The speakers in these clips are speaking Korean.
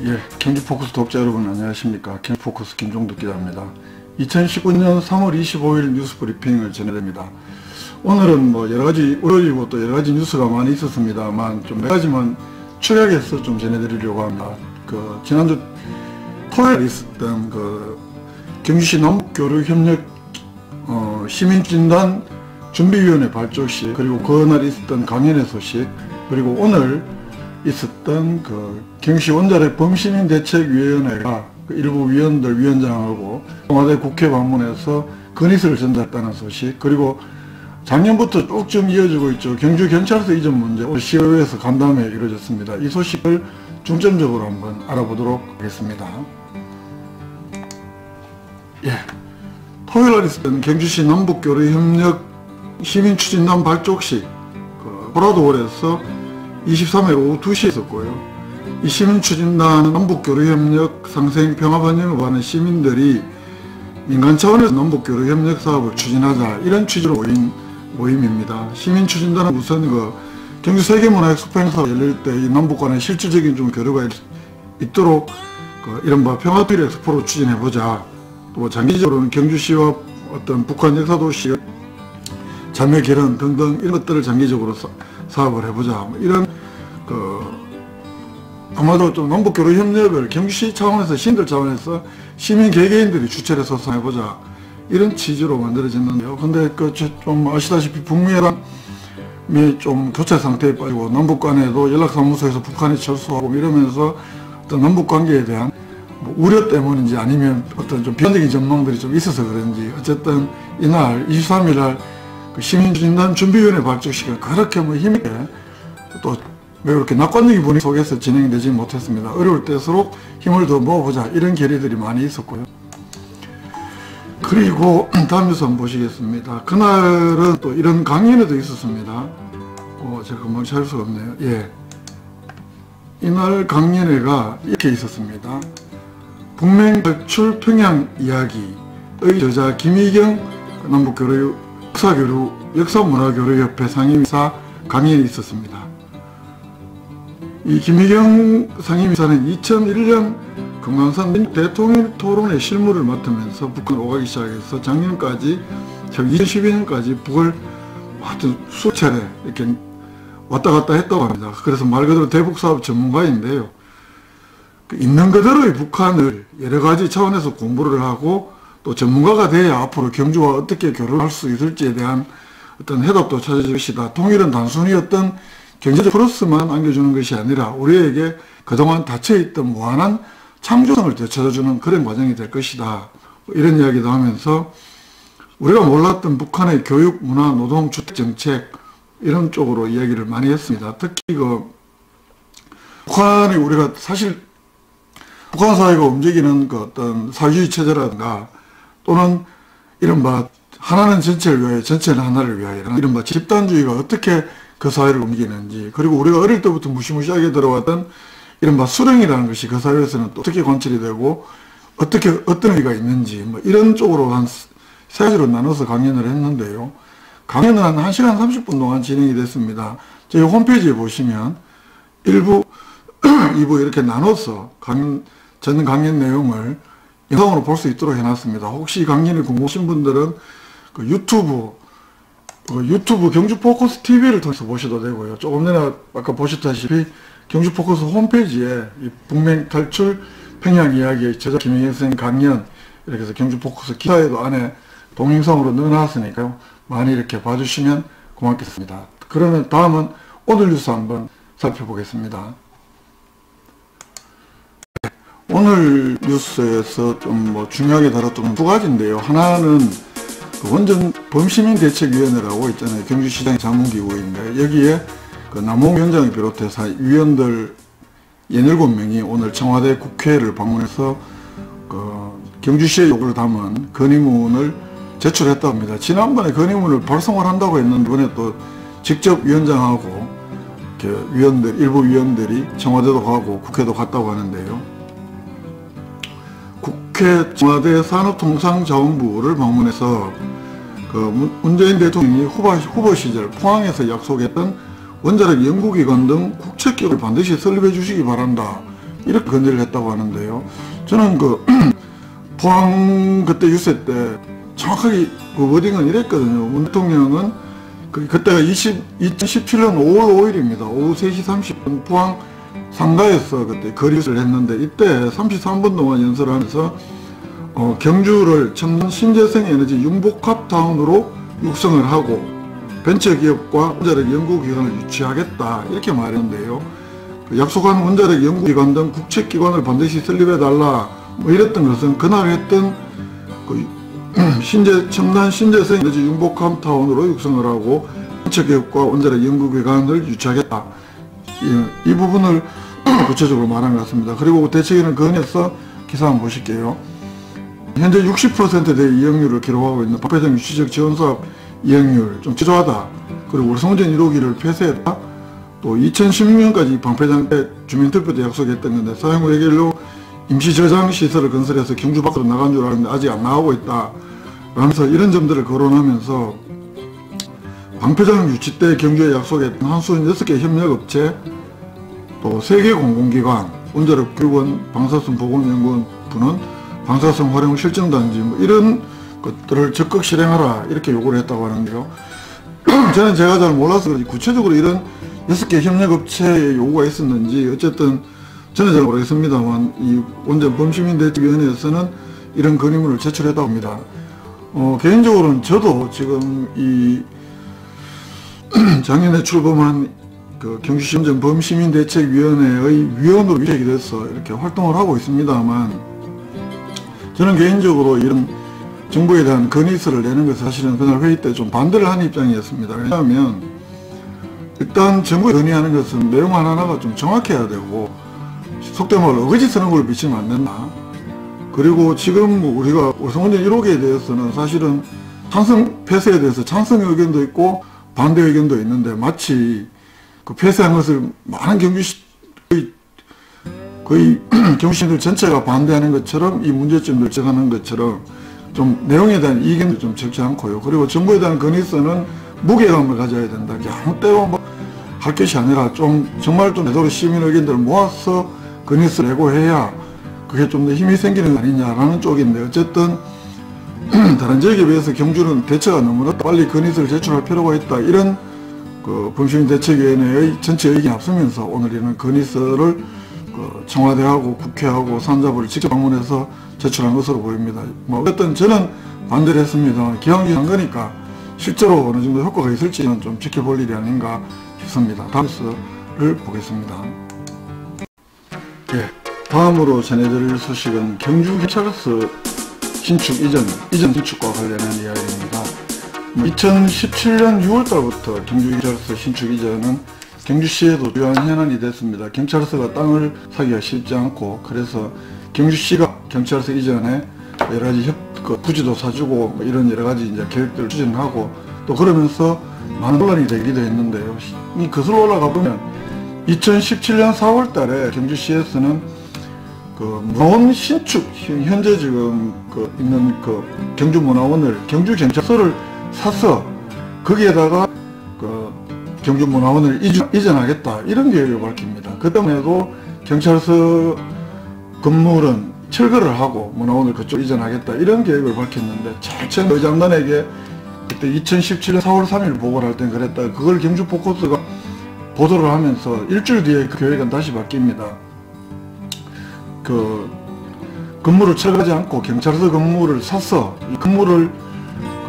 예, 경기포커스 독자 여러분 안녕하십니까. 경기포커스 김종덕 기자입니다. 2019년 3월 25일 뉴스 브리핑을 전해드립니다. 오늘은 뭐 여러가지 월요일이고 또 여러가지 뉴스가 많이 있었습니다만 좀 몇 가지만 축약해서 좀 전해드리려고 합니다. 지난주 토요일에 있었던 경주시 남북교류협력 시민진단 준비위원회 발족식, 그리고 그날 있었던 강연회 소식, 그리고 오늘 있었던 경주시 원자력 범시민대책위원회가 일부 위원들 위원장하고 청와대 국회 방문해서 건의서를 전달했다는 소식, 그리고 작년부터 쭉 좀 이어지고 있죠. 경주경찰서 이전 문제, 오늘 시의회에서 간담회 이루어졌습니다. 이 소식을 중점적으로 한번 알아보도록 하겠습니다. 예, 토요일날 있었던 경주시 남북교류협력 시민추진단 발족식, 보라도홀에서 23일 오후 2시에 있었고요. 이 시민추진단은 남북교류협력 상생 평화번영을 원하는 시민들이 민간 차원에서 남북교류협력 사업을 추진하자, 이런 취지로 모인 모임입니다. 시민추진단은 우선 경주 세계문화엑스포 행사가 열릴 때 이 남북 간의 실질적인 좀 교류가 있도록 이른바 평화필 엑스포로 추진해보자. 또 장기적으로는 경주시와 어떤 북한 역사도시의 자매 결혼 등등 이런 것들을 장기적으로 사업을 해보자. 이런 아마도 좀 남북교류협력을 경주시 차원에서 시민들 차원에서 시민 개개인들이 주체를 해서 해보자, 이런 취지로 만들어졌는데요. 근데 좀 아시다시피 북미회담이 좀 교체 상태에 빠지고 남북 간에도 연락사무소에서 북한이 철수하고 이러면서 어떤 남북 관계에 대한 우려 때문인지 아니면 어떤 좀 비판적인 전망들이 좀 있어서 그런지 어쨌든 이날 23일 날 시민진단 준비위원회 발족식은 그렇게 힘있게 또 왜 그렇게 낙관적인 분위기 속에서 진행되지 못했습니다. 어려울 때일수록 힘을 더 모아보자, 이런 결의들이 많이 있었고요. 그리고 다음 뉴스 한번 보시겠습니다. 그날은 또 이런 강연회도 있었습니다. 제가 금방 찾을 수가 없네요. 예, 이날 강연회가 이렇게 있었습니다. 북맹 탈출 평양 이야기의 저자 김희경 남북교류 역사문화교류협회 상임이사 강연이 있었습니다. 이 김희경 상임이사는 2001년 금강산 대통령 토론회 실무를 맡으면서 북한 오가기 시작해서 작년까지 2012년까지 북을 하여튼 수차례 이렇게 왔다 갔다 했다고 합니다. 그래서 말 그대로 대북사업 전문가인데요. 있는 그대로의 북한을 여러 가지 차원에서 공부를 하고 또 전문가가 돼야 앞으로 경주와 어떻게 교류할 수 있을지에 대한 어떤 해답도 찾아질 것이다. 통일은 단순히 어떤 경제적 플러스만 안겨주는 것이 아니라 우리에게 그동안 닫혀있던 무한한 창조성을 되찾아주는 그런 과정이 될 것이다. 이런 이야기도 하면서 우리가 몰랐던 북한의 교육, 문화, 노동, 주택 정책 이런 쪽으로 이야기를 많이 했습니다. 특히 북한이 우리가 사실 북한 사회가 움직이는 어떤 사회주의 체제라든가 또는 이른바 하나는 전체를 위하여 전체는 하나를 위하여 이른바 집단주의가 어떻게 그 사회를 옮기는지, 그리고 우리가 어릴 때부터 무시무시하게 들어왔던 이른바 수령이라는 것이 그 사회에서는 또 어떻게 관철이 되고 어떤 의미가 있는지 이런 쪽으로 한 세 가지로 나눠서 강연을 했는데요. 강연은 한 1시간 30분 동안 진행이 됐습니다. 저희 홈페이지에 보시면 1부, 2부 이렇게 나눠서 전 강연 내용을 영상으로 볼 수 있도록 해놨습니다. 혹시 강연이 궁금하신 분들은 유튜브 경주포커스 TV를 통해서 보셔도 되고요. 조금 전에 아까 보셨다시피 경주포커스 홈페이지에 이 북맹 탈출 평양 이야기의 저자 김희경 선생님 강연 이렇게 해서 경주포커스 기사에도 안에 동영상으로 넣어놨으니까요. 많이 이렇게 봐주시면 고맙겠습니다. 그러면 다음은 오늘 뉴스 한번 살펴보겠습니다. 오늘 뉴스에서 좀 중요하게 다뤘던 두 가지인데요. 하나는 원전 범시민대책위원회라고 있잖아요. 경주시장의 자문기구인데 여기에 남홍 위원장을 비롯해서 위원들 17명이 오늘 청와대 국회를 방문해서 경주시의 요구를 담은 건의문을 제출했다고 합니다. 지난번에 건의문을 발송을 한다고 했는데 이번에 또 직접 위원장하고 일부 위원들이 청와대도 가고 국회도 갔다고 하는데요. 국회 청와대 산업통상자원부를 방문해서 문재인 대통령이 후보 시절 포항에서 약속했던 원자력 연구기관 등 국책기구를 반드시 설립해 주시기 바란다. 이렇게 건의를 했다고 하는데요. 저는 그 포항 그때 유세 때 정확하게 그 워딩은 이랬거든요. 문 대통령은 그때가 2017년 5월 5일입니다. 오후 3시 30분 포항 상가에서 그때 거리를 했는데, 이때 33분 동안 연설을 하면서 경주를 첨단 신재생 에너지 융복합타운으로 육성을 하고 벤처기업과 원자력 연구기관을 유치하겠다, 이렇게 말했는데요. 약속한 원자력 연구기관 등 국책기관을 반드시 설립해달라, 뭐 이랬던 것은 그날 했던 그 첨단 신재생 에너지 융복합타운으로 육성을 하고 벤처기업과 원자력 연구기관을 유치하겠다, 이 부분을 구체적으로 말한 것 같습니다. 그리고 대책위는 건의해서 기사 한번 보실게요. 현재 60%대 이용률을 기록하고 있는 방패장 유치적 지원사업 이용률 좀 저조하다. 그리고 월성원전 1호기를 폐쇄했다. 또 2016년까지 방패장 때 주민투표 때 약속했던 건데 사용 후 해결로 임시 저장 시설을 건설해서 경주 밖으로 나간 줄 알았는데 아직 안 나가고 있다 라면서 이런 점들을 거론하면서 방패장 유치 때 경주에 약속했던 한수원 6개 협력업체, 또 3개 공공기관, 원자력 교육원, 방사선 보건연구원 부는 방사선 활용 실증단지, 뭐 이런 것들을 적극 실행하라, 이렇게 요구를 했다고 하는데요. 저는 제가 잘 몰라서 그런지 구체적으로 이런 6개 협력업체의 요구가 있었는지, 어쨌든 저는 잘 모르겠습니다만 이 원전 범시민대책위원회에서는 이런 건의문을 제출했다고 합니다. 개인적으로는 저도 지금 이 작년에 출범한 그 경주시 원전 범시민대책위원회의 위원으로 위촉이 돼서 이렇게 활동을 하고 있습니다만, 저는 개인적으로 이런 정부에 대한 건의서를 내는 것은 사실은 그날 회의 때 좀 반대를 한 입장이었습니다. 왜냐하면 일단 정부에 건의하는 것은 내용 하나하나가 좀 정확해야 되고, 속된 말로 어거지 쓰는 걸 비치면 안 된다. 그리고 지금 우리가 월성원전 1호기에 대해서는 사실은 찬성 폐쇄에 대해서 찬성 의견도 있고 반대 의견도 있는데, 마치 그 폐쇄한 것을 많은 거의 경주시민들 전체가 반대하는 것처럼 이 문제점을 지적하는 것처럼 좀 내용에 대한 이견도 좀 적지 않고요. 그리고 정부에 대한 건의서는 무게감을 가져야 된다. 아무 때나 뭐 할 것이 아니라 좀 정말 좀 제대로 시민 의견들을 모아서 건의서를 내고 해야 그게 좀 더 힘이 생기는 거 아니냐라는 쪽인데, 어쨌든 다른 지역에 비해서 경주는 대처가 너무나 빨리 건의서를 제출할 필요가 있다, 이런 그 범시민대책위원회의 전체 의견이 앞서면서 오늘 이런 건의서를 그 청와대하고 국회하고 산자부를 직접 방문해서 제출한 것으로 보입니다. 뭐 어쨌든 저는 반대를 했습니다. 기왕한 거니까 실제로 어느 정도 효과가 있을지는 좀 지켜볼 일이 아닌가 싶습니다. 다음 뉴스를 보겠습니다. 예, 다음으로 전해드릴 소식은 경주경찰서 신축 이전 신축과 관련한 이야기입니다. 2017년 6월달부터 경주경찰서 신축 이전은 경주시에도 주요한 현안이 됐습니다. 경찰서가 땅을 사기가 쉽지 않고, 그래서 경주시가 경찰서 이전에 여러가지 부지도 사주고 이런 여러가지 이제 계획들을 추진하고, 또 그러면서 많은 논란이 되기도 했는데요. 이 거슬러 올라가 보면 2017년 4월달에 경주시에서는 그 문화원 신축, 현재 지금 있는 경주문화원을 경주경찰서를 사서 거기에다가 경주문화원을 이전하겠다, 이런 계획을 밝힙니다. 그 때문에도 경찰서 건물은 철거를 하고 문화원을 그쪽 이전하겠다, 이런 계획을 밝혔는데, 차츰 의장단에게 그때 2017년 4월 3일 보고를 할 땐 그랬다. 그걸 경주포커스가 보도를 하면서 일주일 뒤에 그 계획은 다시 바뀝니다. 그 건물을 철거하지 않고 경찰서 건물을 사서, 이 건물을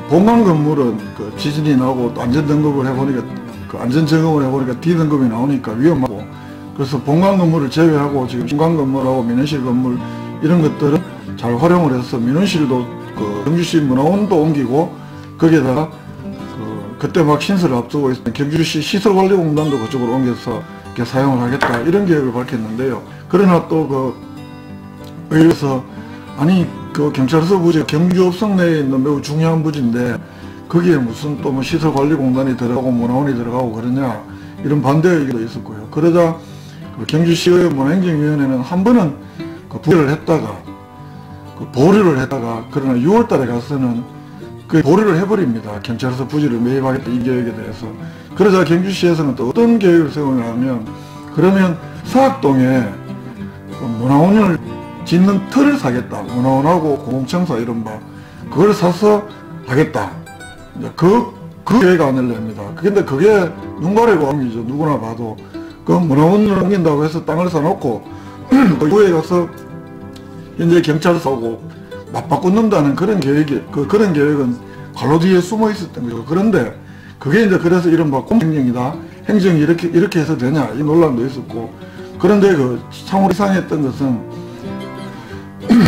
본관 건물은 그 지진이 나고 또 안전등급을 해보니까, 그 안전점검을 해보니까 D등급이 나오니까 위험하고, 그래서 본관 건물을 제외하고 지금 신관 건물하고 민원실 건물 이런 것들은 잘 활용을 해서 민원실도 그 경주시 문화원도 옮기고, 거기에다가 그때 막 신설을 앞두고 있었던 경주시 시설관리공단도 그쪽으로 옮겨서 이렇게 사용을 하겠다, 이런 계획을 밝혔는데요. 그러나 또 의회에서 아니 그 경찰서 부지 경주읍성 내에 있는 매우 중요한 부지인데 거기에 무슨 또 뭐 시설관리공단이 들어가고 문화원이 들어가고 그러냐, 이런 반대 의견도 있었고요. 그러자 경주시의 문화행정위원회는 한 번은 부결을 했다가 보류를 했다가, 그러나 6월달에 가서는 보류를 해버립니다. 경찰서 부지를 매입하겠다, 이 계획에 대해서. 그러자 경주시에서는 또 어떤 계획을 세우냐면, 그러면 사학동에 문화원을 짓는 틀을 사겠다. 문화원하고 공공청사 이런 바 그걸 사서 하겠다. 이제 그 계획안을 냅니다. 근데 그게 눈 가리고 옮기죠. 누구나 봐도. 그 문화원을 옮긴다고 해서 땅을 사놓고 그 후에 가서 현재 경찰서하고 맞바꾼다는 그런 그런 계획은 관로 뒤에 숨어 있었던 거죠. 그런데 그게 이제 그래서 이른바 공행정이다. 행정이 이렇게 해서 되냐 이 논란도 있었고. 그런데 그 참으로 이상했던 것은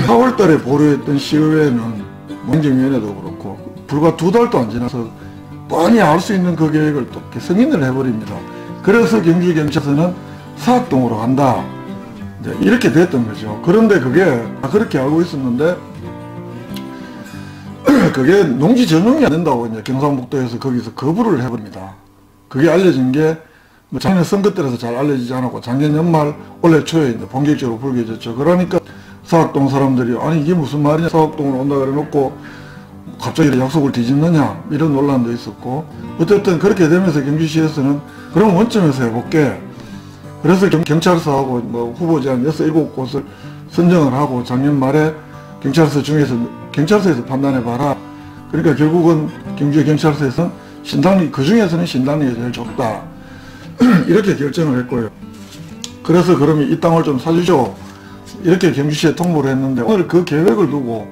4월 달에 보류했던 시의회는 행정위원회도 그렇고 불과 2달도 안 지나서 뻔히 알 수 있는 그 계획을 또 승인을 해버립니다. 그래서 경주경찰서는 사학동으로 간다. 이렇게 됐던 거죠. 그런데 그게 그렇게 알고 있었는데 그게 농지 전용이 안 된다고 이제 경상북도에서 거기서 거부를 해버립니다. 그게 알려진 게 뭐 작년 선거 때라서 잘 알려지지 않았고 작년 연말 올해 초에 이제 본격적으로 불거졌죠. 그러니까 사학동 사람들이 아니 이게 무슨 말이냐 사학동으로 온다 그래 놓고 갑자기 약속을 뒤집느냐 이런 논란도 있었고 어쨌든 그렇게 되면서 경주시에서는 그럼 원점에서 해볼게. 그래서 경찰서하고 뭐 후보지 한 6, 7곳을 선정을 하고 작년 말에 경찰서에서 판단해봐라. 그러니까 결국은 경주경찰서에서는 그 중에서는 신당리가 제일 좋다. 이렇게 결정을 했고요. 그래서 그러면 이 땅을 좀 사주죠. 이렇게 경주시에 통보를 했는데 오늘 그 계획을 두고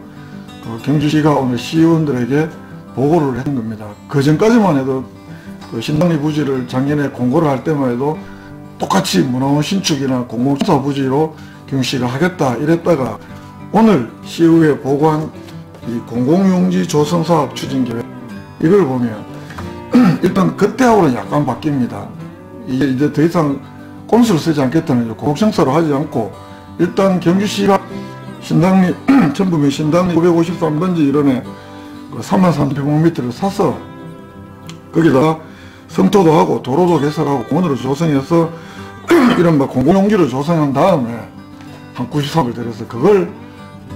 경주시가 오늘 시의원들에게 보고를 한 겁니다. 그 전까지만 해도 그 신당리 부지를 작년에 공고를 할 때만 해도 똑같이 문화원 신축이나 공공청사 부지로 경주시가 하겠다 이랬다가 오늘 시의회에 보고한 이 공공용지 조성사업 추진계획 이걸 보면 일단 그때하고는 약간 바뀝니다. 이제 더 이상 꼼수를 쓰지 않겠다는 공공청사로 하지 않고 일단 경주시가 신당리 천부면 신당리 953번지 일원에 33,000평방미터를 사서 거기다가 성토도 하고 도로도 개설하고 공원으로 조성해서 이른바 공공용지를 조성한 다음에 한 93을 들여서 그걸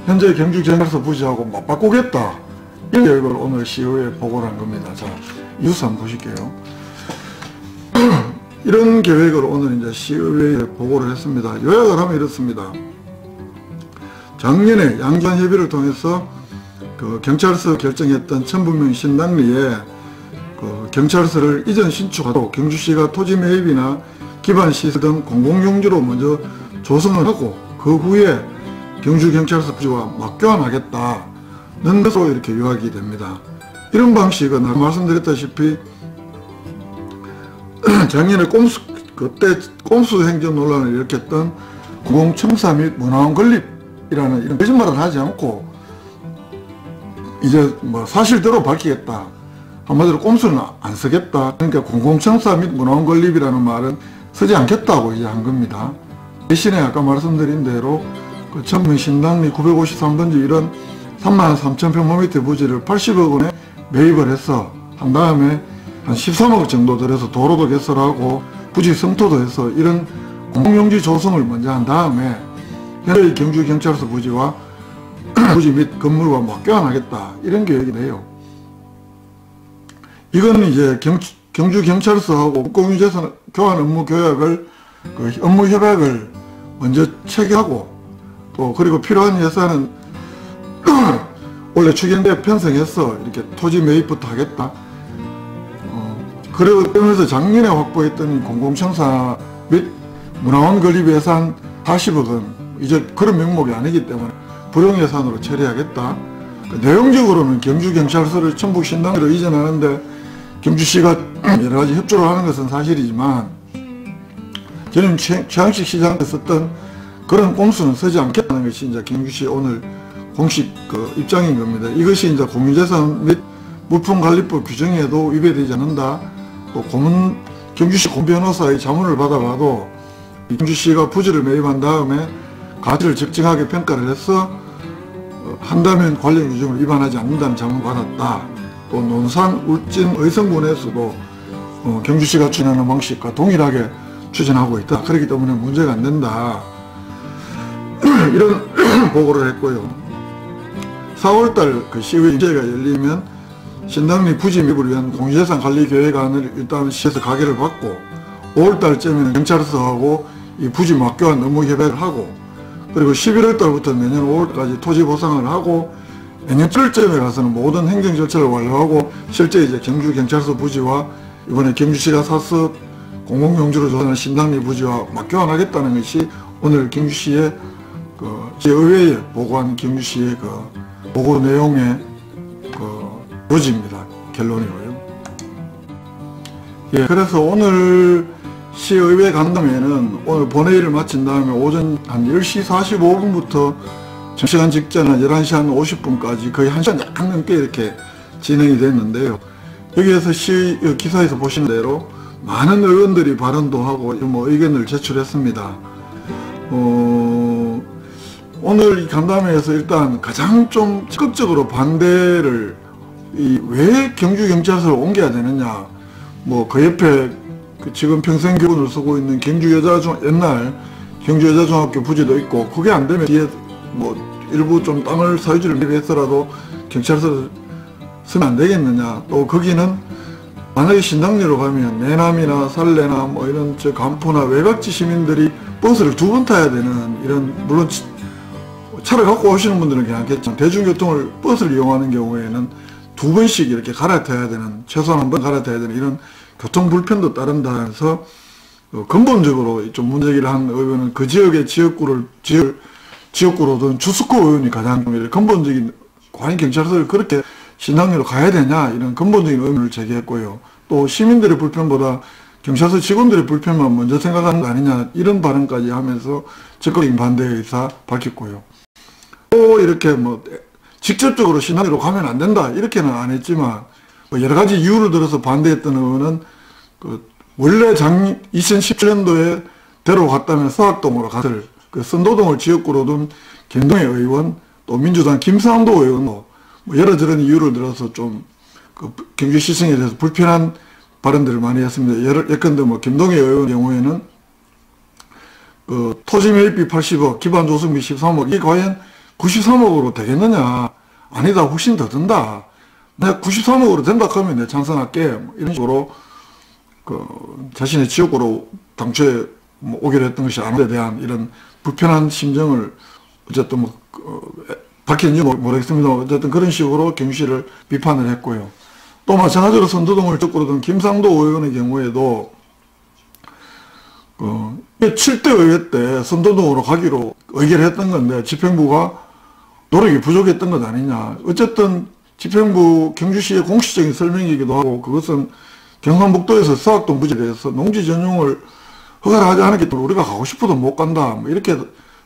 현재 경주경찰서 부지하고 맞바꾸겠다. 이런 계획을 오늘 시의회에 보고를 한 겁니다. 자, 뉴스 한번 보실게요. 이런 계획을 오늘 이제 시의회에 보고를 했습니다. 요약을 하면 이렇습니다. 작년에 양지간 협의를 통해서 그 경찰서 결정했던 천부명 신당리에 그 경찰서를 이전 신축하도록 경주시가 토지 매입이나 기반 시설 등 공공용지로 먼저 조성을 하고 그 후에 경주경찰서 부지와 맞교환하겠다는 것으로 이렇게 요약이 됩니다. 이런 방식은 아까 말씀드렸다시피 작년에 그때 꼼수 행정 논란을 일으켰던 공공청사 및 문화원 건립이라는 이런 거짓말을 하지 않고 이제 뭐 사실대로 밝히겠다. 한마디로 꼼수는 안 쓰겠다. 그러니까 공공청사 및 문화원 건립이라는 말은 쓰지 않겠다고 이제 한 겁니다. 대신에 아까 말씀드린 대로 그 천명 신당리 953번지 이런 33,000평방미터 부지를 80억 원에 매입을 해서 한 다음에 한 13억 정도 들여서 도로도 개설하고 부지 성토도 해서 이런 공공용지 조성을 먼저 한 다음에 현재 경주경찰서 부지와 부지 및 건물과 맞교환하겠다 이런 계획이네요. 이거는 이제 경주경찰서하고 국공유재산 교환 업무 교약을 그 업무 협약을 먼저 체결하고 또 그리고 필요한 예산은 원래 추경대 편성해서 이렇게 토지 매입부터 하겠다. 그러면서 작년에 확보했던 공공청사 및 문화원 건립 예산 40억은 이제 그런 명목이 아니기 때문에 불용 예산으로 처리하겠다. 내용적으로는 경주경찰서를 천북 신당리로 이전하는데 경주시가 여러가지 협조를 하는 것은 사실이지만 저는 최양식 시장에 썼던 그런 꼼수는 쓰지 않겠다는 것이 이제 경주시 오늘 공식 그 입장인 겁니다. 이것이 이제 공유재산 및 물품관리법 규정에도 위배되지 않는다. 또 경주시 공변호사의 자문을 받아봐도 경주시가 부지를 매입한 다음에 가치를 적정하게 평가를 해서 한다면 관련 규정을 위반하지 않는다는 자문을 받았다. 또 논산, 울진, 의성군에서도 경주시가 추진하는 방식과 동일하게 추진하고 있다. 그렇기 때문에 문제가 안 된다. 이런 보고를 했고요. 4월달 그 시의회 인재가 열리면 신당리 부지 매입을 위한 공유재산 관리 계획안을 일단 시에서 가결을 받고 5월달쯤에는 경찰서하고 이 부지 맞교환 업무 협약을 하고 그리고 11월 달부터 내년 5월까지 토지 보상을 하고 내년 7월쯤에 가서는 모든 행정 절차를 완료하고 실제 이제 경주경찰서 부지와 이번에 경주시가 사서 공공용지로 조성한 신당리 부지와 맞교환하겠다는 것이 오늘 경주시의 시의회에 보고한 경주시의 보고 내용의 요지입니다. 결론이고요. 예, 그래서 오늘 시의회 간담회는 오늘 본회의를 마친 다음에 오전 한 10시 45분부터 정시간 직전 한 11시 한 50분까지 거의 1시간 약간 넘게 이렇게 진행이 됐는데요. 여기에서 기사에서 보시는 대로 많은 의원들이 발언도 하고 의견을 제출했습니다. 오늘 이 간담회에서 일단 가장 좀 적극적으로 반대를 왜 경주경찰서를 옮겨야 되느냐, 그 옆에 지금 평생교훈을 쓰고 있는 옛날 경주여자중학교 부지도 있고, 그게 안 되면 뒤에 일부 좀 땅을 사유지를 위해서라도 경찰서를 쓰면 안 되겠느냐. 또 거기는 만약에 신당리로 가면 내남이나 살레나 이런 간포나 외곽지 시민들이 버스를 2번 타야 되는 이런, 물론 차를 갖고 오시는 분들은 괜찮겠지만 대중교통을 버스를 이용하는 경우에는 2번씩 이렇게 갈아타야 되는, 최소한 1번 갈아타야 되는 이런 교통 불편도 따른다 해서 근본적으로 좀 문제기를 한 의원은 그 지역의 지역구로든 주스코 의원이 가장 근본적인, 과연 경찰서를 그렇게 신당리로 가야 되냐, 이런 근본적인 의문을 제기했고요. 또 시민들의 불편보다 경찰서 직원들의 불편만 먼저 생각하는 거 아니냐, 이런 발언까지 하면서 적극적인 반대 의사 밝혔고요. 또 이렇게 직접적으로 신당리로 가면 안 된다 이렇게는 안 했지만 여러 가지 이유를 들어서 반대했던 의원은 원래 2017년도에 데려갔다면 서학동으로 갔을 선도동을 지역구로 둔 김동애 의원, 또 민주당 김상도 의원도 여러저런 이유를 들어서 좀 경주시청에 대해서 불편한 발언들을 많이 했습니다. 예컨대 김동애 의원 경우에는 토지 매입비 80억, 기반 조성비 13억, 이게 과연 93억으로 되겠느냐? 아니다, 훨씬 더 든다. 내가 93억으로 된다 하면 내가 찬성할게. 이런 식으로 자신의 지역구로 당초에 오기로 했던 것이 안 오게 대한 이런 불편한 심정을 어쨌든 밝혔는지 모르겠습니다. 어쨌든 그런 식으로 경주시를 비판을 했고요. 또 마찬가지로 선도동을 적구로 둔 김상도 의원의 경우에도 7대 의회 때 선도동으로 가기로 의결했던 건데 집행부가 노력이 부족했던 것 아니냐. 어쨌든 집행부 경주시의 공식적인 설명이기도 하고, 그것은 경상북도에서 서학동 부지에 대해서 농지 전용을 허가를 하지 않았기 때문에 우리가 가고 싶어도 못 간다, 이렇게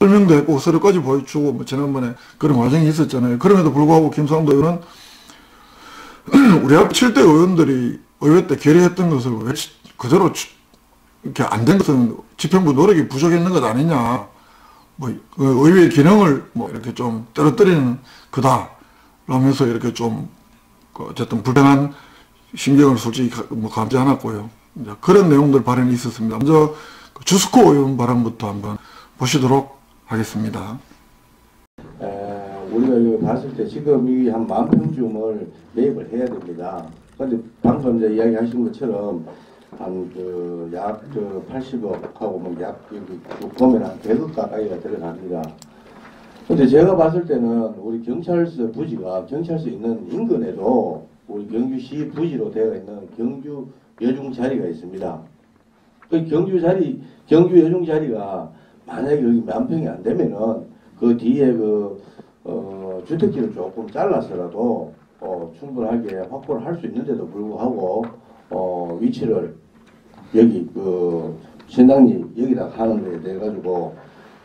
설명도 했고 서류까지 보여주고 지난번에 그런 과정이 있었잖아요. 그럼에도 불구하고 김상도 의원은 우리 앞 7대 의원들이 의회 때 결의했던 것을 왜 그대로 이렇게 안 된 것은 집행부 노력이 부족했는 것 아니냐, 의회의 기능을 이렇게 좀 떨어뜨리는 거다 라면서 이렇게 좀 어쨌든 불편한 심경을 솔직히 감지 않았고요. 그런 내용들 발언이 있었습니다. 먼저 주스코 의원 발언부터 한번 보시도록 하겠습니다. 우리가 이거 봤을 때 지금 이 한 10,000평쯤을 매입을 해야 됩니다. 그런데 방금 이제 이야기하신 것처럼 약 80억하고 약 여기 보면 한 100억 가까이가 들어갑니다. 근데 제가 봤을 때는 우리 경찰서 부지가 경찰서 있는 인근에도 우리 경주시 부지로 되어 있는 경주 여중 자리가 있습니다. 그 경주 여중 자리가 만약에 여기 10,000평이 안 되면은 그 뒤에 주택지를 조금 잘라서라도 충분하게 확보를 할 수 있는데도 불구하고 위치를 여기 신당리 여기다 하는 데 대해 가지고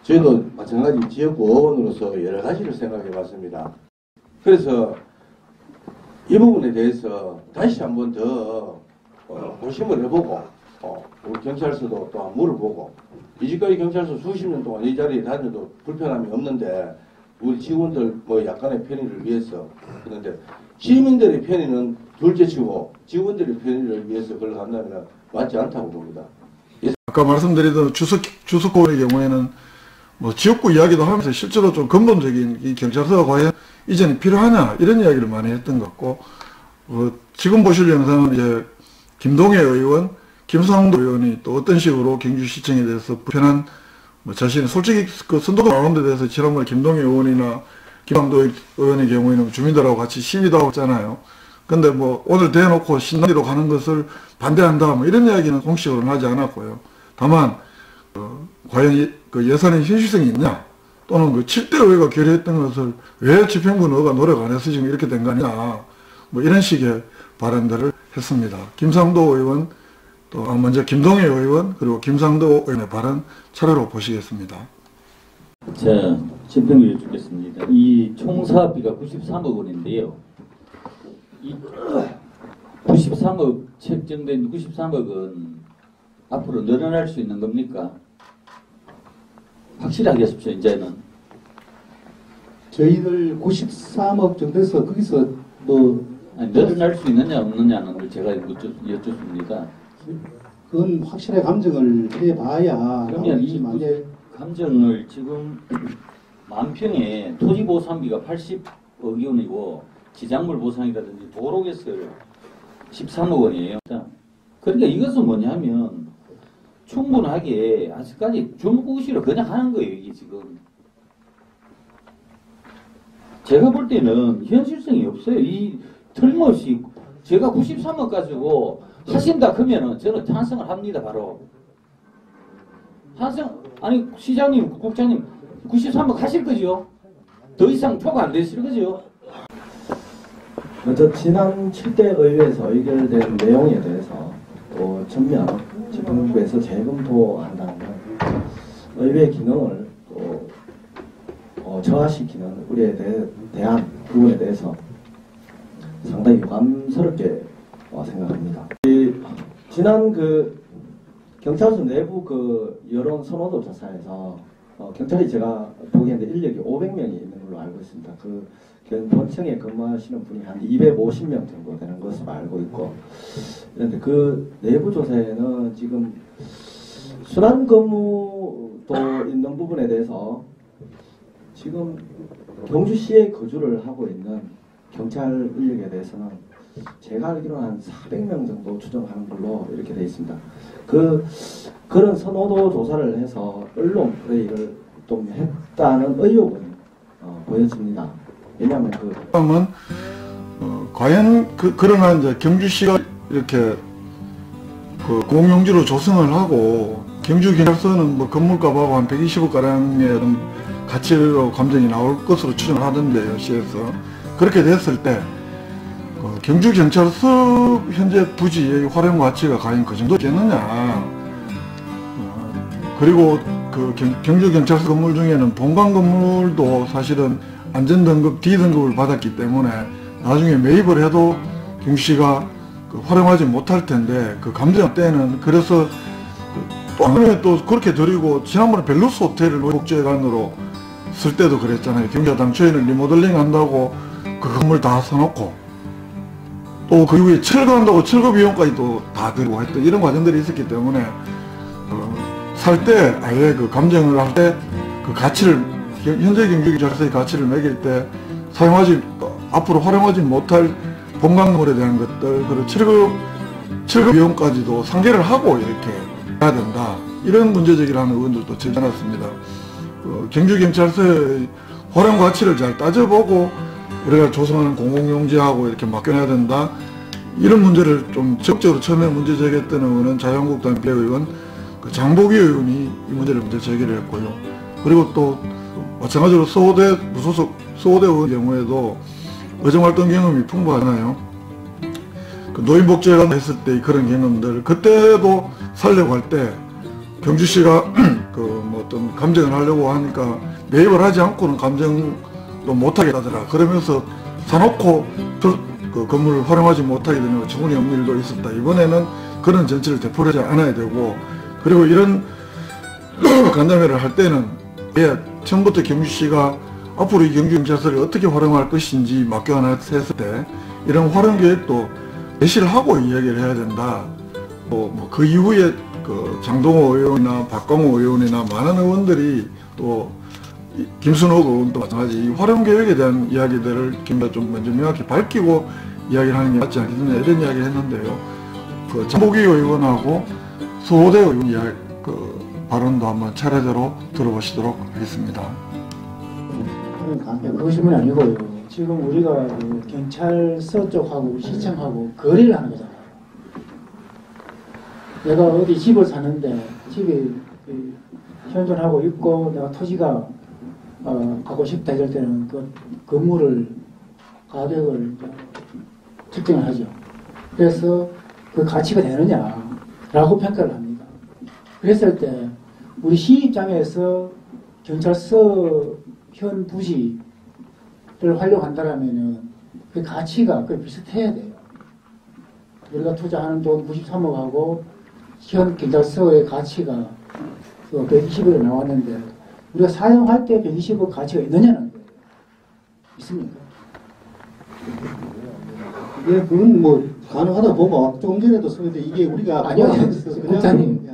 저희도 마찬가지 지역구 의원으로서 여러 가지를 생각해 봤습니다. 그래서 이 부분에 대해서 다시 한번 더 고심을 해보고 우리 경찰서도 또 물어보고, 이제까지 경찰서 수십 년 동안 이 자리에 다녀도 불편함이 없는데 우리 직원들 약간의 편의를 위해서 그런데 시민들의 편의는 둘째치고 직원들의 편의를 위해서 그걸 한다면 맞지 않다고 봅니다. 아까 말씀드리던 주석호의 경우에는 지역구 이야기도 하면서 실제로 좀 근본적인 이 경찰서가 과연 이전에 필요하냐 이런 이야기를 많이 했던 것 같고, 지금 보실 영상은 이제 김동애 의원, 김상도 의원이 또 어떤 식으로 경주시청에 대해서 불편한 뭐 자신이 솔직히 그 선도동 나오는 데 대해서 지난번에 김동희 의원이나 김항도 의원의 경우에는 주민들하고 같이 시위도 하고 있잖아요. 근데 뭐 오늘 대놓고 신당리로 가는 것을 반대한다 뭐 이런 이야기는 공식으로는 하지 않았고요. 다만 과연 그 예산에 현실성이 있냐, 또는 그 7대 의회가 결의했던 것을 왜 집행부 너가 노력 안 해서 지금 이렇게 된 거 아니냐, 뭐 이런 식의 발언들을 했습니다. 김상도 의원, 또 먼저 김동희 의원, 그리고 김상도 의원의 발언 차례로 보시겠습니다. 자, 집행을 여쭙겠습니다. 이 총 사업비가 93억 원인데요. 이 93억 책정된 93억은 앞으로 늘어날 수 있는 겁니까? 확실하게 하십시오. 이제는 저희들 93억 정도에서 거기서 뭐 아니, 늘어날 수 있느냐 없느냐는 걸 제가 여쭙습니다. 그건 확실하게 감정을 해봐야 그러면 이 만약에 감정을 지금 만평에 토지 보상비가 80억 원이고 지작물 보상이라든지 도로개설 13억 원이에요. 그러니까 이것은 뭐냐면 충분하게 아직까지 중국시로 그냥 하는 거예요. 이게 지금 제가 볼 때는 현실성이 없어요. 이 틀림없이 제가 93억 가지고 하신다 그러면은 저는 찬성을 합니다. 바로 찬성. 아니 시장님, 국장님 93억 하실 거죠? 더 이상 표가 안 되실 거죠? 먼저 지난 7대 의회에서 의결된 내용에 대해서 또 전면 집행부에서 재검토한다는 건 의회 기능을 또 저하시키는 우리에 대한 부분에 대해서 상당히 유감스럽게 생각합니다. 지난 그 경찰서 내부 그 여론 선호도 조사에서 경찰이 제가 보기에는 인력이 500명이 있는 걸로 알고 있습니다. 그 본청에 근무하시는 분이 한 250명 정도 되는 것으로 알고 있고, 그런데 그 내부 조사에는 지금 순환 근무도 있는 부분에 대해서 지금 경주시에 거주를 하고 있는 경찰 인력에 대해서는 제가 알기로는 한 400명 정도 추정하는 걸로 이렇게 되어 있습니다. 그런 선호도 조사를 해서 언론 플레이를 좀 했다는 의혹은 보여집니다. 왜냐하면 다음은 과연 그러나 이제 경주시가 이렇게 그 공용지로 조성을 하고 경주경찰서는 뭐 건물값하고 한 120억 가량의 이런 가치로 감정이 나올 것으로 추정을 하던데요, 시에서. 그렇게 됐을 때 경주경찰서 현재 부지의 활용 가치가 과연 그 정도겠느냐. 그리고 그 경주경찰서 건물 중에는 본관 건물도 사실은 안전등급 D등급을 받았기 때문에 나중에 매입을 해도 경주시가 활용하지 못할 텐데, 그 감정 때는 그래서 또 그렇게 드리고, 지난번에 벨루스 호텔을 국제관으로 쓸 때도 그랬잖아요. 경주가 당초에는 리모델링 한다고 그 건물 다 사놓고 또 그 이후에 철거한다고 철거 비용까지 또 다 들고 했던 이런 과정들이 있었기 때문에 살 때 아예 그 감정을 할 때 그 가치를, 현재 경주경찰서의 가치를 매길 때 앞으로 활용하지 못할 본관 건물에 대한 것들, 그리고 철거 비용까지도 상계를 하고 이렇게 해야 된다, 이런 문제제기를 하는 의원들도 제기해놨습니다. 경주경찰서의 활용 가치를 잘 따져보고 우리가 조성하는 공공용지하고 이렇게 맡겨놔야 된다, 이런 문제를 좀 적극적으로 처음에 문제 제기했던 의원은 자유한국당 비례의원 장보기 의원이 이 문제를 먼저 제기를 했고요. 그리고 또 마찬가지로 서울대 무소속 서울대 의원 경우에도 의정활동 경험이 풍부하잖아요. 그 노인복지회관 했을 때 그런 경험들, 그때도 살려고 할 때 경주시가 뭐 어떤 감정을 하려고 하니까 매입을 하지 않고는 감정도 못하겠다더라. 그러면서 사놓고 그 건물을 활용하지 못하게 되는 충분히 없는 일도 있었다. 이번에는 그런 전체를 되풀이하지 않아야 되고, 그리고 이런 간담회를 할 때는 처음부터 경주시가 앞으로 이 경주경찰서를 어떻게 활용할 것인지 맡겨놔 했을 때 이런 활용 계획도 제시를 하고 이야기를 해야 된다. 뭐 그 이후에 그 장동호 의원이나 박광호 의원이나 많은 의원들이, 또 김순옥 의원도 마찬가지, 이 활용 계획에 대한 이야기들을 경주가 좀 먼저 명확히 밝히고 이야기를 하는 게 맞지 않겠느냐, 이런 이야기를 했는데요. 그 장보기 의원하고 서호대 의원 발언도 한번 차례대로 들어보시도록 하겠습니다. 그것이 아니고요. 지금 우리가 그 경찰서 쪽하고 시청하고 거래를 하는 거잖아요. 내가 어디 집을 사는데 집이 현존하고 있고 내가 토지가 가고 싶다 이럴 때는 그 건물을 가격을 측정을 하죠. 그래서 그 가치가 되느냐라고 평가를 합니다. 그랬을 때 우리 시 입장에서 경찰서 현 부지를 활용한다라면은 그 가치가 거의 비슷해야 돼요. 우리가 투자하는 돈 93억하고 현 경찰서의 가치가 120억이 나왔는데 우리가 사용할 때 120억 가치가 있느냐는 거예요. 있습니까? 예, 그건 뭐 가능하다 보고 조금 전에도 썼는데 이게 우리가 아니요, 그냥 국장님.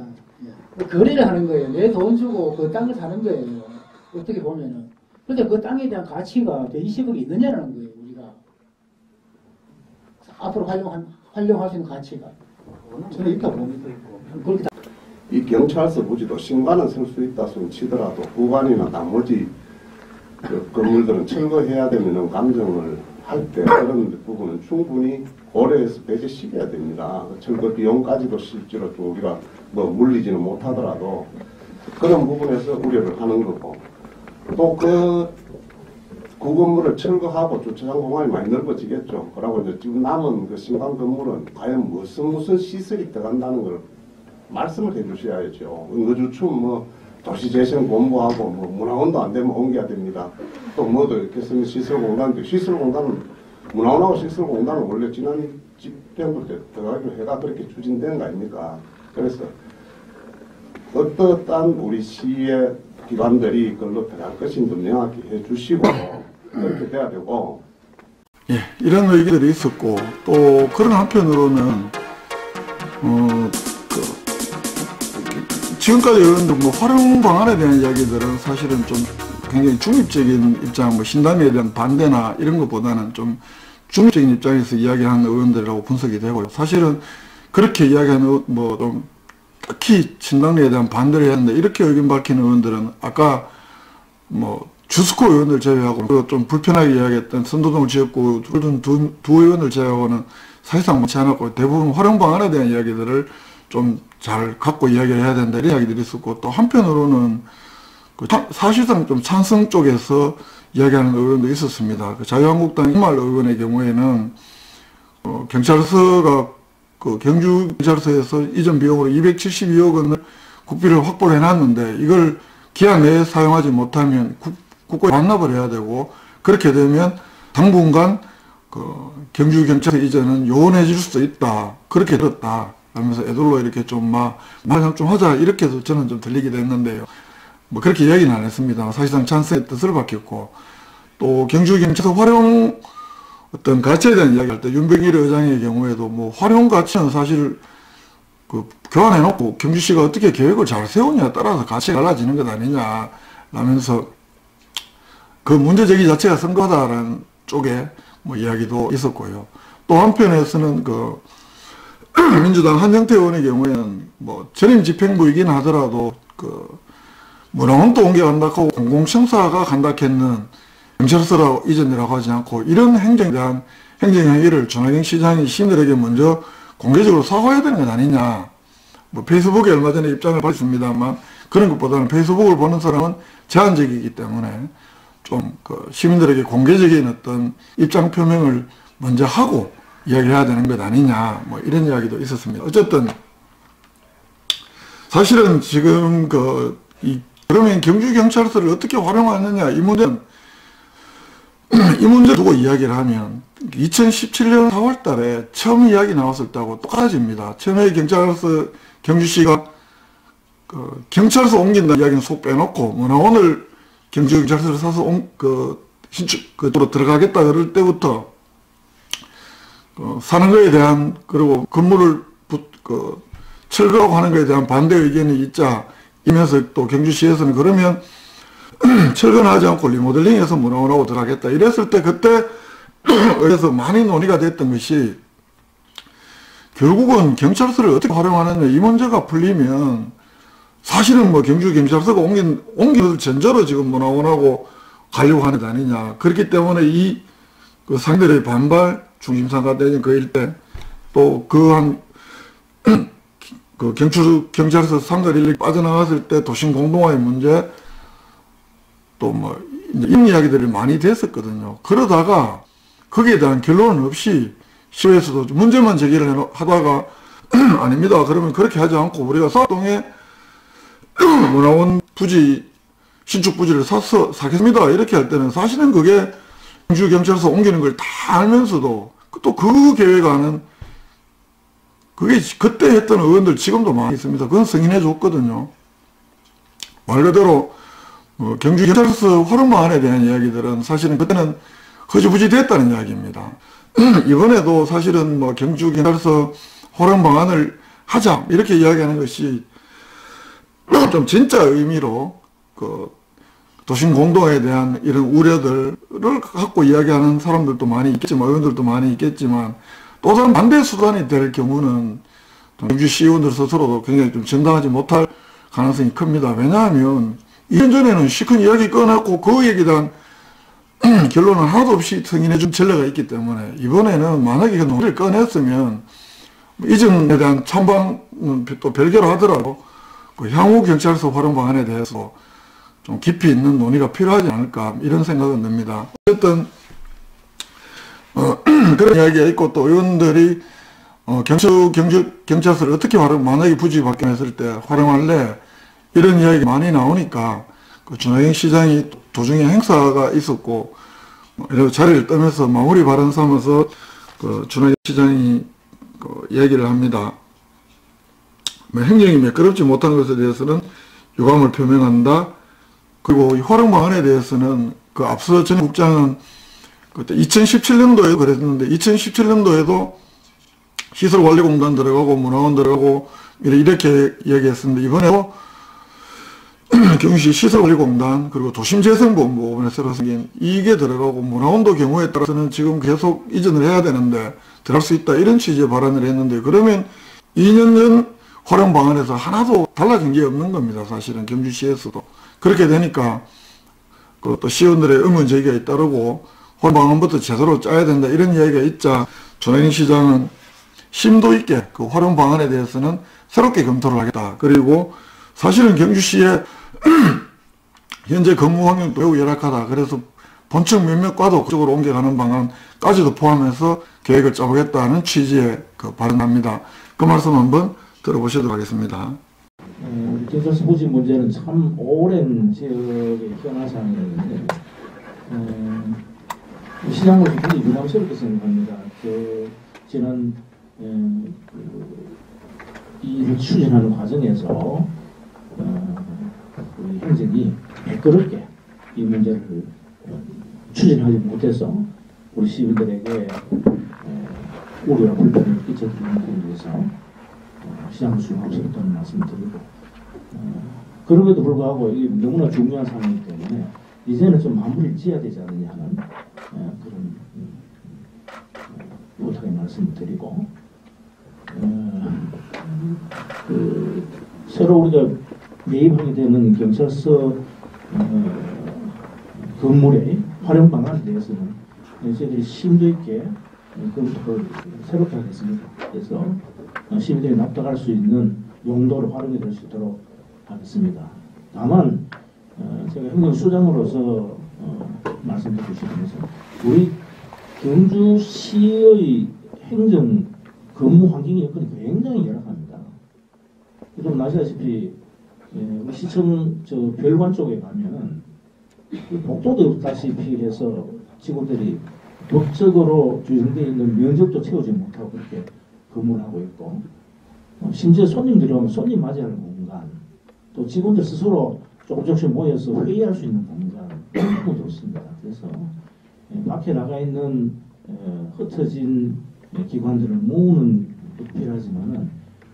거래를 하는 거예요. 내 돈 주고 그 땅을 사는 거예요. 어떻게 보면은. 근데 그 땅에 대한 가치가 120억이 있느냐는 거예요, 우리가. 앞으로 활용할 수 있는 가치가. 저는 있다 봅니다. 그렇게 이 경찰서 부지도 신관은 설 수 있다 손 치더라도 구간이나 나머지 그 건물들은 철거해야 되면은 감정을 할 때 그런 부분은 충분히 고려해서 배제시켜야 됩니다. 철거 비용까지도 실제로 좀 우리가 뭐 물리지는 못하더라도 그런 부분에서 우려를 하는 거고 또 그 건물을 철거하고 주차장 공간이 많이 넓어지겠죠. 그러고 이제 지금 남은 그 신관 건물은 과연 무슨 시설이 들어간다는 걸 말씀을 해주셔야죠. 응급주춤 뭐 도시재생 본부하고 뭐 문화원도 안 되면 옮겨야 됩니다. 또 뭐도 이렇게 쓰면 시설공단도 시설공단은 문화원하고 시설공단은 원래 지난 집행부 때 들어가기로 해가 그렇게 추진된 거 아닙니까? 그래서 어떠한 우리 시의 기관들이 그걸로 들어갈 것인지 명확히 해주시고 그렇게 돼야 되고. 예, 이런 의견들이 있었고 또 그런 한편으로는 지금까지 의원들 뭐 활용 방안에 대한 이야기들은 사실은 좀 굉장히 중립적인 입장, 뭐 신당에 대한 반대나 이런 것보다는 좀 중립적인 입장에서 이야기하는 의원들이라고 분석이 되고요. 사실은 그렇게 이야기하는 뭐 좀 특히 신당에 대한 반대를 해야 하는데 이렇게 의견 밝히는 의원들은 아까 뭐 주스코 의원들 제외하고 좀 불편하게 이야기했던 선도동 지역구 두 의원을 제외하고는 사실상 많지 않았고 대부분 활용 방안에 대한 이야기들을 좀 잘 갖고 이야기를 해야 된다 이런 이야기들이 있었고 또 한편으로는 사실상 좀 찬성 쪽에서 이야기하는 의원도 있었습니다. 그 자유한국당 이말 의원의 경우에는 경찰서가 그 경주경찰서에서 이전 비용으로 272억 원을 국비를 확보를 해놨는데 이걸 기한 내에 사용하지 못하면 국고에 반납을 해야 되고 그렇게 되면 당분간 그 경주경찰서 이전은 요원해질 수도 있다. 그렇게 들었다. 하면서 애들로 이렇게 좀 마냥 좀 하자 이렇게 해서 저는 좀 들리기도 했는데요. 뭐 그렇게 이야기는 안 했습니다. 사실상 찬스의 뜻을 밝혔고 또 경주경찰서 활용 어떤 가치에 대한 이야기할 때 윤병일 의장의 경우에도 뭐 활용 가치는 사실 그 교환해놓고 경주시가 어떻게 계획을 잘 세우냐에 따라서 가치가 달라지는 것 아니냐 라면서 그 문제 제기 자체가 선거하다라는 쪽에 뭐 이야기도 있었고요. 또 한편에서는 그 민주당 한정태 의원의 경우에는 뭐 전임 집행부이긴 하더라도 그 문화원도 옮겨간다고 공공청사가 간다했는 경찰서라고 이전이라고 하지 않고 이런 행정에 대한 행정행위를 전화경 시장이 시민들에게 먼저 공개적으로 사과해야 되는 것 아니냐. 뭐 페이스북에 얼마 전에 입장을 밝혔습니다만 그런 것보다는 페이스북을 보는 사람은 제한적이기 때문에 좀 그 시민들에게 공개적인 어떤 입장 표명을 먼저 하고 이야기해야 되는 것 아니냐 뭐 이런 이야기도 있었습니다. 어쨌든 사실은 지금 그러면 경주경찰서를 어떻게 활용하느냐 이 문제는 이 문제 두고 이야기를 하면 2017년 4월 달에 처음 이야기 나왔을 때하고 똑같아집니다. 처음에 경주시가 경찰서 옮긴다는 이야기는 속 빼놓고 문화원을 경주경찰서를 사서 그쪽으로 들어가겠다 그럴 때부터 사는 거에 대한 그리고 건물을 철거하고 하는 거에 대한 반대 의견이 있자 이면서 또 경주시에서는 그러면 철거는 하지 않고 리모델링해서 문화원하고 들어가겠다 이랬을 때 그때 의해서 많이 논의가 됐던 것이 결국은 경찰서를 어떻게 활용하느냐 이 문제가 풀리면 사실은 뭐 경주경찰서가 옮기는 전제로 지금 문화원하고 가려고 하는 게 아니냐. 그렇기 때문에 그 상대의 반발, 중심상가 대전 그 일대, 또 그 경찰서 상가 인력이 빠져나갔을 때 도심 공동화의 문제, 또 뭐, 이런 이야기들이 많이 됐었거든요. 그러다가 거기에 대한 결론은 없이 시의에서도 문제만 제기를 하다가 아닙니다. 그러면 그렇게 하지 않고 우리가 사동에 문화원 부지, 신축 부지를 사겠습니다. 이렇게 할 때는 사실은 그게 경주경찰서 옮기는 걸 다 알면서도 또 그 계획안은 그게 그때 했던 의원들 지금도 많이 있습니다. 그건 승인해 줬거든요. 말 그대로 경주경찰서 활용방안에 대한 이야기들은 사실은 그때는 허지부지 됐다는 이야기입니다. 이번에도 사실은 뭐 경주경찰서 활용방안을 하자 이렇게 이야기하는 것이 좀 진짜 의미로 그 도심 공동화에 대한 이런 우려들을 갖고 이야기하는 사람들도 많이 있겠지만, 의원들도 많이 있겠지만, 또 다른 반대 수단이 될 경우는 경주 시의원들 스스로도 굉장히 좀 정당하지 못할 가능성이 큽니다. 왜냐하면 2년 전에는 시큰 이야기 꺼냈고 그 얘기에 대한 결론은 하나도 없이 승인해준 전례가 있기 때문에 이번에는 만약에 그 논의를 꺼냈으면 이전에 대한 찬반은 또 별개로 하더라도 그 향후 경찰서 활용 방안에 대해서 좀 깊이 있는 논의가 필요하지 않을까 이런 생각은 듭니다. 어쨌든 그런 이야기가 있고 또 의원들이 경찰서를 어떻게 만약에 부지 바뀌었을 때 활용할래 이런 이야기가 많이 나오니까 그 준하영 시장이 도중에 행사가 있었고 이런 자리를 떠면서 마무리 발언 삼아서 그 준하영 시장이 그 얘기를 합니다. 행정이 매끄럽지 못한 것에 대해서는 유감을 표명한다. 그리고 이 활용방안에 대해서는 그 앞서 전 국장은 그때 2017년도에도 그랬는데 2017년도에도 시설관리공단 들어가고 문화원 들어가고 이렇게 얘기했었는데 이번에도 경주시 시설관리공단 그리고 도심재생본부 이번에 새로 생긴 이게 들어가고 문화원도 경우에 따라서는 지금 계속 이전을 해야 되는데 들어갈 수 있다 이런 취지의 발언을 했는데 그러면 2년 전 활용방안에서 하나도 달라진 게 없는 겁니다. 사실은 경주시에서도. 그렇게 되니까 또 시의원들의 의문 제기가 잇따르고 활용방안부터 제대로 짜야 된다 이런 이야기가 있자 준하영 시장은 심도 있게 그 활용방안에 대해서는 새롭게 검토를 하겠다. 그리고 사실은 경주시의 현재 근무 환경도 매우 열악하다. 그래서 본청 몇몇 과도 그쪽으로 옮겨가는 방안까지도 포함해서 계획을 짜보겠다는 취지의 그 발언합니다. 그 말씀 한번 들어보시도록 하겠습니다. 우리 경찰서 부지 문제는 참 오랜 지역의 현안사항이었는데 시장으로서 굉장히 유감스럽게 생각합니다. 지난 일을 추진하는 과정에서 우리 행정이 매끄럽게 이 문제를 추진하지 못해서 우리 시민들에게 우려와 불편을 끼쳐드리는 부분에 대해서 시장으로서 유감스럽다는 말씀을 드리고 그럼에도 불구하고 이게 너무나 중요한 상황이기 때문에 이제는 좀 마무리를 지어야 되지 않느냐 하는 그런 부탁의 말씀을 드리고 새로 우리가 매입하게 되는 경찰서 건물의 활용 방안에 대해서는 저희들이 심도 있게 검토를 새롭게 하겠습니다. 그래서 시민들이 납득할 수 있는 용도로 활용이 될 수 있도록 하겠습니다. 다만 제가 행정수장으로서 말씀드리고 싶은 것은 우리 경주시의 행정 근무 환경 여건이 굉장히 열악합니다. 여러분 아시다시피 우리 시청 별관 쪽에 가면 복도도 없다시피 해서 직원들이 법적으로 규정되어 있는 면적도 채우지 못하고 그렇게 근무를 하고 있고 심지어 손님들이 오면 손님 맞이하는 공간 또 직원들 스스로 조금씩 모여서 회의할 수 있는 공간 너무 좋습니다. 그래서 밖에 나가 있는 흩어진 기관들을 모으는 것도 필요하지만은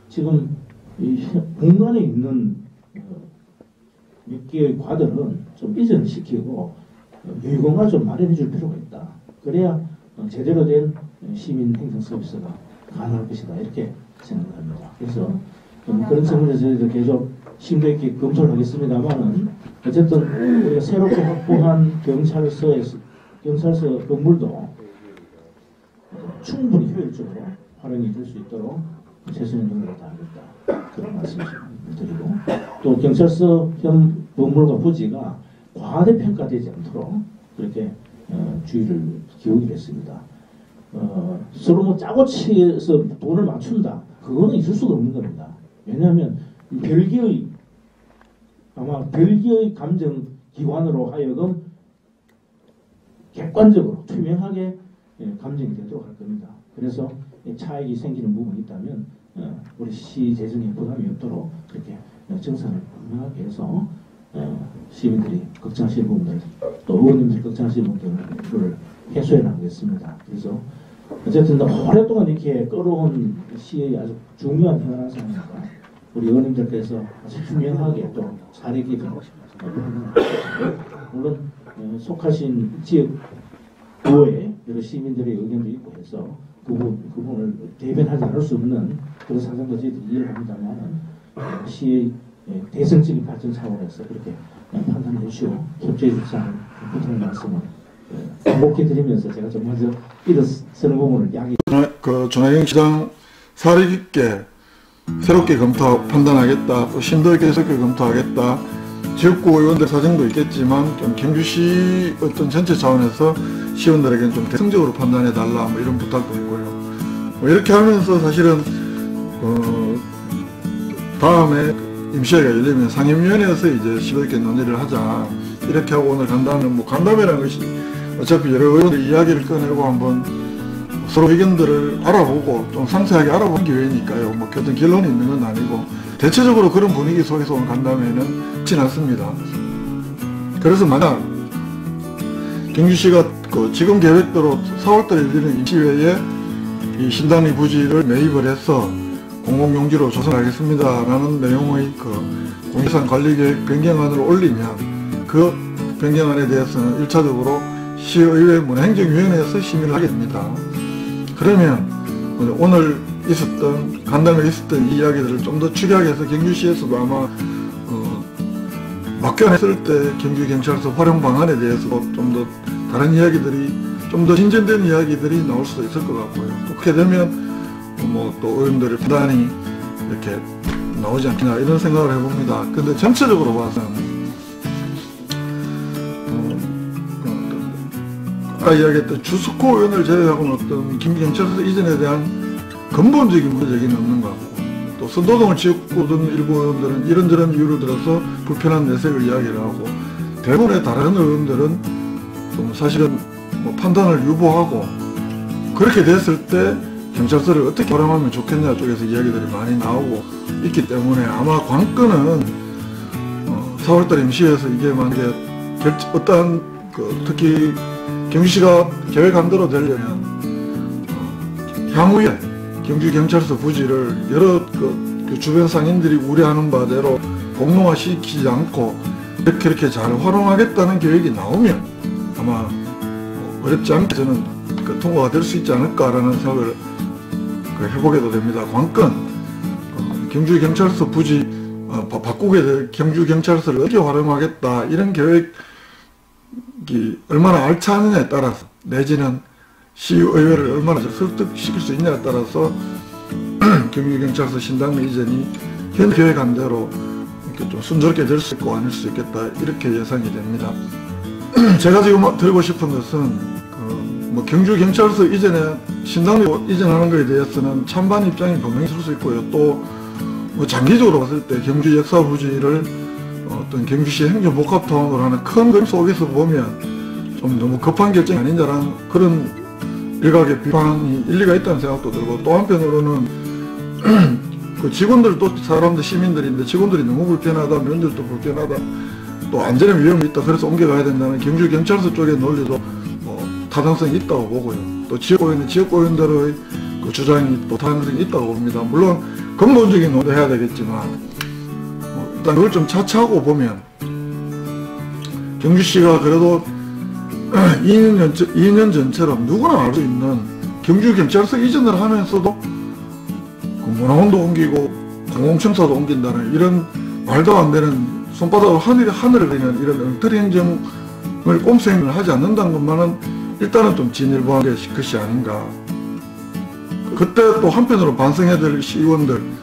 지금 이 공간에 있는 몇 개의 과들은 좀 이전시키고 유공간을 좀 마련해 줄 필요가 있다. 그래야 제대로 된 시민 행정 서비스가 가능할 것이다. 이렇게 생각합니다. 그래서 그런 측면에서 저희도 계속 심도 있게 검토를 하겠습니다만은 어쨌든 우리가 새롭게 확보한 경찰서 건물도 충분히 효율적으로 활용이 될 수 있도록 최선의 노력을 다하겠다 그런 말씀을 드리고 또 경찰서 현 건물과 부지가 과대평가되지 않도록 그렇게 주의를 기울이겠습니다. 서로 뭐 짜고 치해서 돈을 맞춘다 그거는 있을 수가 없는 겁니다. 왜냐하면 별개의 감정 기관으로 하여금 객관적으로 투명하게 감정이 되도록 할 겁니다. 그래서 차익이 생기는 부분이 있다면 우리 시 재정에 부담이 없도록 그렇게 정산을 분명하게 해서 시민들이 걱정하시는 부분들 또 의원님들이 걱정하시는 부분들을 해소해 나가겠습니다. 그래서 어쨌든 오랫동안 이렇게 끌어온 시의 아주 중요한 현안 상황이니까 우리 의원님들께서 아주 분명하게 또 사례 기반을 물론 속하신 지역 구의 여러 시민들의 의견도 있고 해서 그 부분을 대변하지 않을 수 없는 그런 상황도 저희들이 이해를 합니다만 시의 대승적인 발전 차원에서 그렇게 판단해 주시고 협조해 주시는 부탁의 말씀을 반복해 드리면서 제가 좀 먼저 일어서는 부분을 양해. 전화경 시장 사례 깊게 새롭게 판단하겠다, 또 심도 있게 새롭게 검토하겠다. 지역구 의원들 사정도 있겠지만 좀 경주시 어떤 전체 차원에서 시의원들에게는 좀 대승적으로 판단해 달라 뭐 이런 부탁도 있고요. 뭐 이렇게 하면서 사실은 다음에 임시회가 열리면 상임위원회에서 이제 심도 있게 논의를 하자 이렇게 하고 오늘 간담회는 뭐 간담회라는 것이 어차피 여러 의원들 이야기를 꺼내고 한번 서로 의견들을 알아보고 좀 상세하게 알아보는 기회니까요. 뭐 어떤 결론이 있는 건 아니고 대체적으로 그런 분위기 속에서 오늘 간담회는 지났습니다. 그래서 만약 경주시가 지금 계획대로 4월달에 열리는 임시회에 이 신당리 부지를 매입을 해서 공공용지로 조성하겠습니다 라는 내용의 공유산 관리계획 변경안을 올리면 그 변경안에 대해서는 1차적으로 시의회 문화행정위원회에서 심의를 하게 됩니다. 그러면 오늘 있었던 간담회에 있었던 이야기들을 좀 더 축약해서 경주시에서도 아마 맡겨냈을 때 경주경찰서 활용 방안에 대해서 좀 더 다른 이야기들이 좀 더 진전된 이야기들이 나올 수도 있을 것 같고요. 또 그렇게 되면 뭐 또 의원들의 판단이 이렇게 나오지 않겠나 이런 생각을 해봅니다. 근데 전체적으로 봐서는 아까 이야기했던 주스코 의원을 제외하고는 어떤 김경찰서 이전에 대한 근본적인 문제제기는 없는 것 같고 또 선도동을 지역구든 일부 의원들은 이런저런 이유를 들어서 불편한 내색을 이야기를 하고 대부분의 다른 의원들은 좀 사실은 뭐 판단을 유보하고 그렇게 됐을 때 경찰서를 어떻게 활용하면 좋겠냐 쪽에서 이야기들이 많이 나오고 있기 때문에 아마 관건은 4월달 임시회에서 이게 만약에 어떠한 특히 경주시가 계획한 대로 되려면 향후에 경주경찰서 부지를 여러 주변 상인들이 우려하는 바대로 공론화시키지 않고 이렇게 잘 활용하겠다는 계획이 나오면 아마 어렵지 않게 저는 통과가 될 수 있지 않을까라는 생각을 해보게도 됩니다. 관건 경주경찰서 부지 바꾸게 될 경주경찰서를 어떻게 활용하겠다 이런 계획이 얼마나 알차느냐에 따라서 내지는 시의회를 얼마나 설득시킬 수 있냐에 따라서 경주경찰서 신당리 이전이 현 계획한 대로 이렇게 좀 순조롭게 될 수 있고 아닐 수 있겠다 이렇게 예상이 됩니다. 제가 지금 드리고 싶은 것은 뭐 경주경찰서 이전에 신당리 이전하는 것에 대해서는 찬반 입장이 분명히 있을 수 있고요. 또 뭐 장기적으로 봤을 때 경주 역사 부지를 어떤 경주시 행정복합타운으로 하는 큰 그림 속에서 보면 좀 너무 급한 결정이 아니냐라는 그런 일각의 비판이 일리가 있다는 생각도 들고 또 한편으로는 그 직원들도 사람들 시민들인데 직원들이 너무 불편하다 면들도 불편하다 또 안전에 위험이 있다 그래서 옮겨가야 된다는 경주경찰서 쪽의 논리도 타당성이 있다고 보고요. 또 지역구의원들의 그 주장이 또 타당성이 있다고 봅니다. 물론 근본적인 논의도 해야 되겠지만 일단 그걸 좀 차치하고 보면 경주시가 그래도 2년 전처럼 누구나 알 수 있는 경주경찰서 이전을 하면서도 그 문화원도 옮기고 공공청사도 옮긴다는 이런 말도 안 되는 손바닥으로 하늘을 그리는 이런 엉터리 행정을 꼼수행을 하지 않는다는 것만은 일단은 좀 진일보한 것이 아닌가. 그때 또 한편으로 반성해야 될 시의원들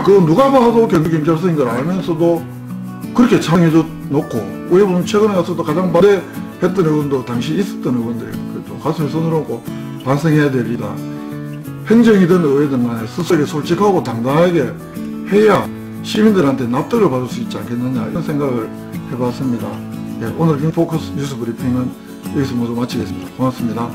그 누가 봐도 경기경찰서인 걸 알면서도 그렇게 창해줘 놓고 왜 보면 최근에 가서도 가장 반대했던 의원도 당시 있었던 의원들이에요. 좀 가슴에 손을 얹고 반성해야 될 일이다. 행정이든 의회든 간에 스스로 솔직하고 당당하게 해야 시민들한테 납득을 받을 수 있지 않겠느냐 이런 생각을 해봤습니다. 예, 오늘 포커스 뉴스 브리핑은 여기서 모두 마치겠습니다. 고맙습니다.